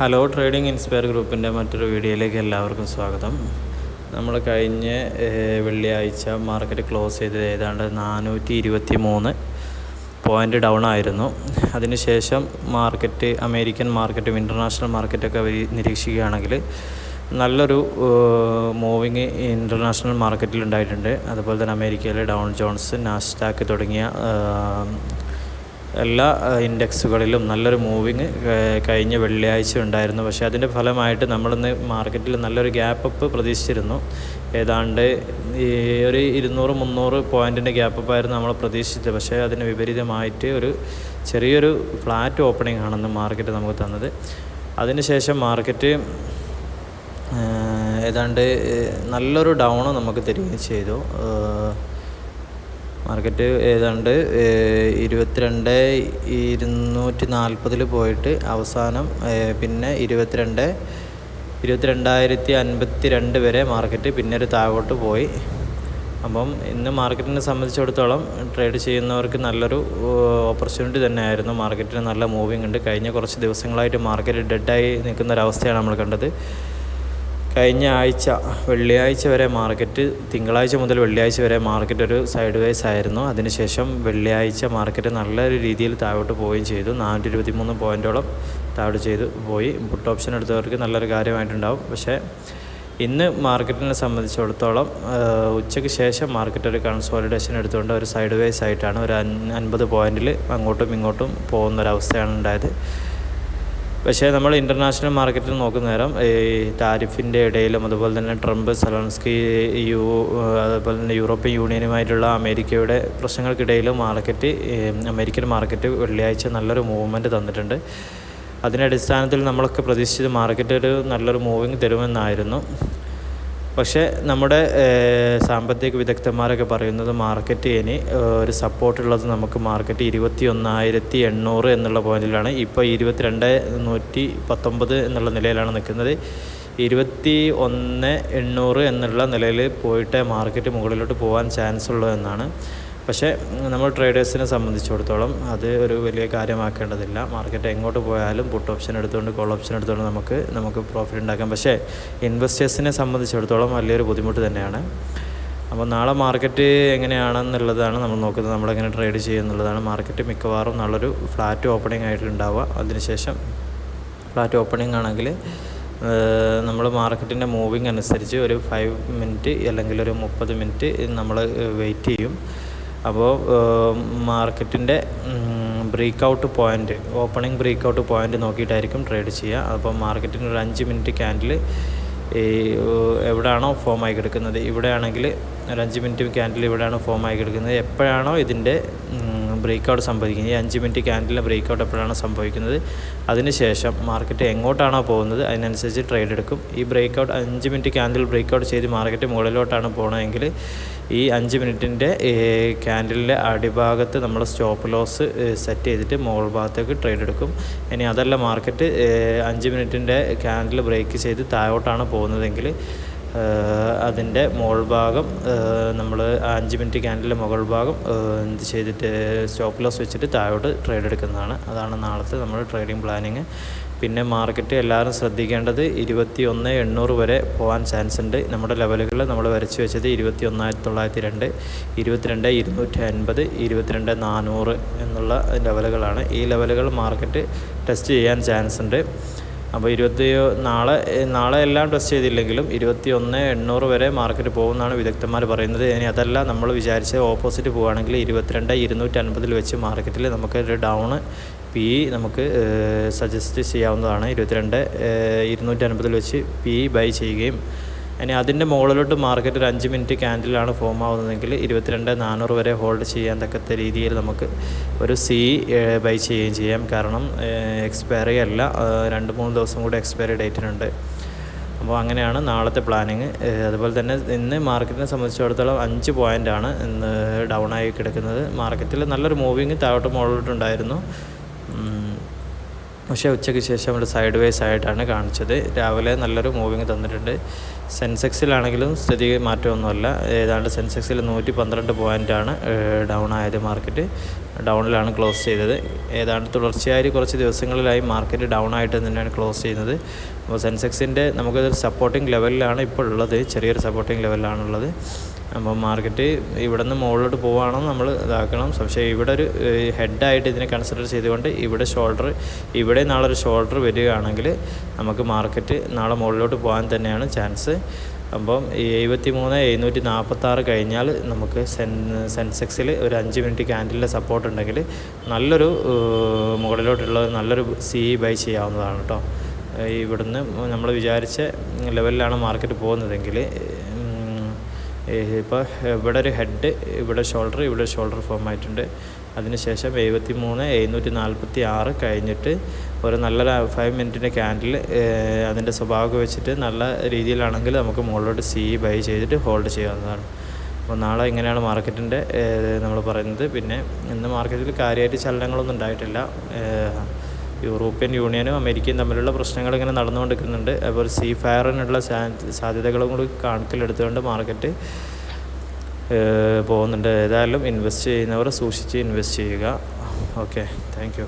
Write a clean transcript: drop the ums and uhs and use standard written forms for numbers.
Hello, trading inspire ഗ്രൂപ്പിൻ്റെ മറ്റൊരു വീഡിയോയിലേക്ക് എല്ലാവർക്കും സ്വാഗതം. നമ്മൾ കഴിഞ്ഞ വെള്ളിയാഴ്ച മാർക്കറ്റ് ക്ലോസ് ചെയ്തത് ഏതാണ്ട് 423 പോയിൻ്റ് ഡൗൺ ആയിരുന്നു. അതിനുശേഷം അമേരിക്കൻ മാർക്കറ്റും ഇൻ്റർനാഷണൽ മാർക്കറ്റൊക്കെ നിരീക്ഷിക്കുകയാണെങ്കിൽ നല്ലൊരു മൂവിങ് ഇൻ്റർനാഷണൽ മാർക്കറ്റിൽ ഉണ്ടായിട്ടുണ്ട്. അതുപോലെ തന്നെ അമേരിക്കയിലെ ഡൗൺ ജോൺസ്, നാസ്ഡാക്ക് തുടങ്ങിയ എല്ലാ ഇൻഡെക്സുകളിലും നല്ലൊരു മൂവിങ് കഴിഞ്ഞ വെള്ളിയാഴ്ച ഉണ്ടായിരുന്നു. പക്ഷേ അതിൻ്റെ ഫലമായിട്ട് നമ്മളിന്ന് മാർക്കറ്റിൽ നല്ലൊരു ഗ്യാപ്പ് അപ്പ് പ്രതീക്ഷിച്ചിരുന്നു. ഏതാണ്ട് ഒരു 200-300 പോയിൻറ്റിൻ്റെ ഗ്യാപ്പ് അപ്പായിരുന്നു നമ്മൾ പ്രതീക്ഷിച്ചത്. പക്ഷേ അതിന് വിപരീതമായിട്ട് ഒരു ചെറിയൊരു ഫ്ലാറ്റ് ഓപ്പണിംഗ് ആണെന്ന് മാർക്കറ്റ് നമുക്ക് തന്നത്. അതിനുശേഷം മാർക്കറ്റ് ഏതാണ്ട് നല്ലൊരു ഡൗൺ നമുക്ക് തരികയും ചെയ്തു. മാർക്കറ്റ് ഏതാണ്ട് 22,240 പോയിട്ട് അവസാനം പിന്നെ 22,052 വരെ മാർക്കറ്റ് പിന്നെ ഒരു താഴോട്ട് പോയി. അപ്പം ഇന്ന് മാർക്കറ്റിനെ സംബന്ധിച്ചിടത്തോളം ട്രേഡ് ചെയ്യുന്നവർക്ക് നല്ലൊരു ഓപ്പർച്യൂണിറ്റി തന്നെയായിരുന്നു. മാർക്കറ്റിന് നല്ല മൂവിങ് ഉണ്ട്. കഴിഞ്ഞ കുറച്ച് ദിവസങ്ങളായിട്ട് മാർക്കറ്റ് ഡെഡായി നിൽക്കുന്നൊരവസ്ഥയാണ് നമ്മൾ കണ്ടത്. കഴിഞ്ഞ ആഴ്ച വെള്ളിയാഴ്ച വരെ തിങ്കളാഴ്ച മുതൽ വെള്ളിയാഴ്ച വരെ മാർക്കറ്റ് ഒരു സൈഡ് വേസ് ആയിരുന്നു. അതിനുശേഷം വെള്ളിയാഴ്ച മാർക്കറ്റ് നല്ലൊരു രീതിയിൽ താഴോട്ട് പോവുകയും ചെയ്തു. 423 പോയിൻറ്റോളം താഴോട്ട് ചെയ്തു പോയി. പുട്ട് ഓപ്ഷൻ എടുത്തവർക്ക് നല്ലൊരു കാര്യമായിട്ടുണ്ടാവും. പക്ഷേ ഇന്ന് മാർക്കറ്റിനെ സംബന്ധിച്ചിടത്തോളം ഉച്ചയ്ക്ക് ശേഷം മാർക്കറ്റ് ഒരു കൺസോളിഡേഷൻ എടുത്തുകൊണ്ട് ഒരു സൈഡ് വേസ് ആയിട്ടാണ് ഒരു 50 പോയിൻറ്റിൽ അങ്ങോട്ടും ഇങ്ങോട്ടും പോകുന്നൊരവസ്ഥയാണ് ഉണ്ടായത്. പക്ഷേ നമ്മൾ ഇൻ്റർനാഷണൽ മാർക്കറ്റിൽ നോക്കുന്ന നേരം ഈ താരിഫിൻ്റെ ഇടയിലും അതുപോലെ തന്നെ ട്രംപ്, സെലൻസ്കി, അതുപോലെ തന്നെ യൂറോപ്യൻ യൂണിയനുമായിട്ടുള്ള അമേരിക്കയുടെ പ്രശ്നങ്ങൾക്കിടയിലും അമേരിക്കൻ മാർക്കറ്റ് വെള്ളിയാഴ്ച നല്ലൊരു മൂവ്മെൻറ്റ് തന്നിട്ടുണ്ട്. അതിൻ്റെ അടിസ്ഥാനത്തിൽ നമ്മളൊക്കെ പ്രതീക്ഷിച്ചത് മാർക്കറ്റ് ഒരു നല്ലൊരു മൂവിങ് തരുമെന്നായിരുന്നു. പക്ഷേ നമ്മുടെ സാമ്പത്തിക വിദഗ്ധന്മാരൊക്കെ പറയുന്നത് മാർക്കറ്റ് ഇനി ഒരു സപ്പോർട്ടുള്ളത് നമുക്ക് മാർക്കറ്റ് 21,800 എന്നുള്ള പോയിന്റിലാണ്. ഇപ്പോൾ 22,119 എന്നുള്ള നിലയിലാണ് നിൽക്കുന്നത്. 21,800 എന്നുള്ള നിലയിൽ പോയിട്ടേ മാർക്കറ്റ് മുകളിലോട്ട് പോകാൻ ചാൻസ് ഉള്ളൂ എന്നാണ്. പക്ഷേ നമ്മൾ ട്രേഡേഴ്സിനെ സംബന്ധിച്ചിടത്തോളം അത് ഒരു വലിയ കാര്യമാക്കേണ്ടതില്ല. മാർക്കറ്റ് എങ്ങോട്ട് പോയാലും പുട്ട് ഓപ്ഷൻ എടുത്തുകൊണ്ട് കോൾ ഓപ്ഷൻ എടുത്തുകൊണ്ട് നമുക്ക് പ്രോഫിറ്റ് ഉണ്ടാക്കാം. പക്ഷേ ഇൻവെസ്റ്റേഴ്സിനെ സംബന്ധിച്ചിടത്തോളം വലിയൊരു ബുദ്ധിമുട്ട് തന്നെയാണ്. അപ്പോൾ നാളെ മാർക്കറ്റ് എങ്ങനെയാണെന്നുള്ളതാണ് നമ്മൾ നോക്കുന്നത്. നമ്മളെങ്ങനെ ട്രേഡ് ചെയ്യുന്നുള്ളതാണ്. മാർക്കറ്റ് മിക്കവാറും നല്ലൊരു ഫ്ലാറ്റ് ഓപ്പണിംഗ് ആയിട്ടുണ്ടാവുക. അതിനുശേഷം ഫ്ലാറ്റ് ഓപ്പണിംഗ് ആണെങ്കിൽ നമ്മൾ മാർക്കറ്റിൻ്റെ മൂവിങ് അനുസരിച്ച് ഒരു 5 മിനിറ്റ് അല്ലെങ്കിൽ ഒരു 30 മിനിറ്റ് നമ്മൾ വെയിറ്റ് ചെയ്യും. അപ്പോൾ മാർക്കറ്റിൻ്റെ ഓപ്പണിംഗ് ബ്രേക്കൗട്ട് പോയിൻ്റ് നോക്കിയിട്ടായിരിക്കും ട്രേഡ് ചെയ്യുക. അപ്പോൾ മാർക്കറ്റിന് ഒരു 5 മിനിറ്റ് ക്യാൻഡിൽ എവിടെയാണോ ഫോം ആയി കിടക്കുന്നത്, ഇവിടെയാണെങ്കിൽ ഒരു 5 മിനിറ്റ് ക്യാൻഡിൽ ഇവിടെയാണ് ഫോം ആയി കിടക്കുന്നത്. എപ്പോഴാണോ ഇതിൻ്റെ ബ്രേക്കൗട്ട് സംഭവിക്കുന്നത്, ഈ 5 മിനിറ്റ് ക്യാൻഡിലെ ബ്രേക്കൗട്ട് എപ്പോഴാണോ സംഭവിക്കുന്നത്, അതിനുശേഷം മാർക്കറ്റ് എങ്ങോട്ടാണോ പോകുന്നത് അതിനനുസരിച്ച് ട്രേഡ് എടുക്കും. ഈ 5 മിനിറ്റ് ക്യാൻഡിൽ ബ്രേക്കൗട്ട് ചെയ്ത് മാർക്കറ്റ് മുകളിലോട്ടാണ് പോകണമെങ്കിൽ ഈ 5 മിനിറ്റിൻ്റെ ക്യാൻഡിലിൻ്റെ അടിഭാഗത്ത് നമ്മൾ സ്റ്റോപ്പ് ലോസ് സെറ്റ് ചെയ്തിട്ട് മുകൾ ഭാഗത്തേക്ക് ട്രേഡ് എടുക്കും. ഇനി അതല്ല മാർക്കറ്റ് 5 മിനിറ്റിൻ്റെ ക്യാൻഡിൽ ബ്രേക്ക് ചെയ്ത് താഴോട്ടാണ് പോകുന്നതെങ്കിൽ അതിൻ്റെ മുകൾ ഭാഗം നമ്മൾ 5 മിനിറ്റ് ക്യാൻഡിലെ മുകൾ ഭാഗം സ്റ്റോപ്പ് ലോസ് വെച്ചിട്ട് താഴോട്ട് ട്രേഡ് എടുക്കുന്നതാണ്. അതാണ് നാളത്തെ നമ്മുടെ ട്രേഡിംഗ് പ്ലാനിങ്. പിന്നെ മാർക്കറ്റ് എല്ലാവരും ശ്രദ്ധിക്കേണ്ടത് 21,800 വരെ പോകാൻ ചാൻസ് ഉണ്ട്. നമ്മുടെ ലെവലുകൾ നമ്മൾ വരച്ച് വെച്ചത് 21,902, 22,250, 22,400 എന്നുള്ള ലെവലുകളാണ്. ഈ ലെവലുകൾ മാർക്കറ്റ് ടെസ്റ്റ് ചെയ്യാൻ ചാൻസ് ഉണ്ട്. അപ്പോൾ നാളെ എല്ലാം ടെസ്റ്റ് ചെയ്തില്ലെങ്കിലും 21,800 വരെ മാർക്കറ്റ് പോകുമെന്നാണ് വിദഗ്ധന്മാർ പറയുന്നത്. ഇനി അതല്ല നമ്മൾ വിചാരിച്ച ഓപ്പോസിറ്റ് പോവുകയാണെങ്കിൽ 22,250 വെച്ച് മാർക്കറ്റിൽ നമുക്കൊരു ഡൗൺ നമുക്ക് സജസ്റ്റ് ചെയ്യാവുന്നതാണ്. 22,250 വെച്ച് ബൈ ചെയ്യുകയും ഇനി അതിൻ്റെ മുകളിലോട്ട് മാർക്കറ്റ് ഒരു 5 മിനിറ്റ് ക്യാൻഡിലാണ് ഫോം ആവുന്നതെങ്കിൽ 22,400 വരെ ഹോൾഡ് ചെയ്യാൻ തക്കത്ത രീതിയിൽ നമുക്ക് ഒരു ബൈ ചെയ്യുകയും ചെയ്യാം. കാരണം എക്സ്പയറി അല്ല, 2-3 ദിവസം കൂടി എക്സ്പയറി ഡേറ്റിനുണ്ട്. അപ്പോൾ അങ്ങനെയാണ് നാളത്തെ പ്ലാനിങ്. അതുപോലെ തന്നെ ഇന്ന് മാർക്കറ്റിനെ സംബന്ധിച്ചിടത്തോളം 5 പോയിൻ്റാണ് ഇന്ന് ഡൗൺ ആയി കിടക്കുന്നത്. മാർക്കറ്റിൽ നല്ലൊരു മൂവിങ് താഴോട്ട് മുകളിലോട്ടുണ്ടായിരുന്നു. പക്ഷേ ഉച്ചയ്ക്ക് ശേഷം ഒരു സൈഡ് വേസ് ആയിട്ടാണ് കാണിച്ചത്. രാവിലെ നല്ലൊരു മൂവിങ് തന്നിട്ടുണ്ട്. സെൻസെക്സിലാണെങ്കിലും സ്ഥിതി മാറ്റമൊന്നുമല്ല. ഏതാണ്ട് സെൻസെക്സിൽ 112 പോയിൻ്റാണ് ഡൗൺ ആയത് മാർക്കറ്റ്. ഡൗണിലാണ് ക്ലോസ് ചെയ്തത്. ഏതാണ്ട് തുടർച്ചയായി കുറച്ച് ദിവസങ്ങളിലായി മാർക്കറ്റ് ഡൗൺ ആയിട്ട് തന്നെയാണ് ക്ലോസ് ചെയ്യുന്നത്. അപ്പോൾ സെൻസെക്സിൻ്റെ നമുക്കൊരു സപ്പോർട്ടിംഗ് ലെവലിലാണ് ഇപ്പോൾ ഉള്ളത്, ചെറിയൊരു സപ്പോർട്ടിംഗ് ലെവലിലാണുള്ളത്. അപ്പോൾ മാർക്കറ്റ് ഇവിടെ നിന്ന് മുകളിലോട്ട് പോവുകയാണോ നമ്മൾ ഇതാക്കണം. പക്ഷേ ഇവിടെ ഒരു ഹെഡായിട്ട് ഇതിനെ കൺസിഡർ ചെയ്തുകൊണ്ട് ഇവിടെ നാളെ ഒരു ഷോൾഡർ വരികയാണെങ്കിൽ നമുക്ക് മാർക്കറ്റ് നാളെ മുകളിലോട്ട് പോകാൻ തന്നെയാണ് ചാൻസ്. അപ്പം ഈ 73,746 കഴിഞ്ഞാൽ നമുക്ക് സെൻസെക്സിൽ ഒരു 5 മിനിറ്റ് ക്യാൻഡിലിൻ്റെ സപ്പോർട്ട് ഉണ്ടെങ്കിൽ നല്ലൊരു മുകളിലോട്ടുള്ള നല്ലൊരു ബൈ ചെയ്യാവുന്നതാണ് കേട്ടോ. ഇവിടുന്ന് നമ്മൾ വിചാരിച്ച ലെവലിലാണ് മാർക്കറ്റ് പോകുന്നതെങ്കിൽ ഇപ്പോൾ ഇവിടെ ഒരു ഹെഡ്, ഇവിടെ ഷോൾഡർ ഫോം ആയിട്ടുണ്ട്. അതിനുശേഷം 73,746 കഴിഞ്ഞിട്ട് ഒരു നല്ലൊരു 5 മിനിറ്റിൻ്റെ ക്യാൻഡിൽ അതിൻ്റെ സ്വഭാവം വെച്ചിട്ട് നല്ല രീതിയിലാണെങ്കിൽ നമുക്ക് മുകളിലോട്ട് ബൈ ചെയ്തിട്ട് ഹോൾഡ് ചെയ്യാവുന്നതാണ്. അപ്പോൾ നാളെ ഇങ്ങനെയാണ് മാർക്കറ്റിൻ്റെ നമ്മൾ പറയുന്നത്. പിന്നെ ഇന്ന് മാർക്കറ്റിൽ കാര്യമായിട്ട് ചലനങ്ങളൊന്നും ഉണ്ടായിട്ടില്ല. യൂറോപ്യൻ യൂണിയനും അമേരിക്കയും തമ്മിലുള്ള പ്രശ്നങ്ങൾ ഇങ്ങനെ നടന്നുകൊണ്ടിരിക്കുന്നുണ്ട്. അപ്പോൾ ഫയറിനുള്ള സാധ്യതകളും കൂടി കണക്കിലെടുത്തുകൊണ്ട് മാർക്കറ്റ് പോകുന്നുണ്ട്. ഏതായാലും ഇൻവെസ്റ്റ് ചെയ്യുന്നവർ സൂക്ഷിച്ച് ഇൻവെസ്റ്റ് ചെയ്യുക. Okay, thank you.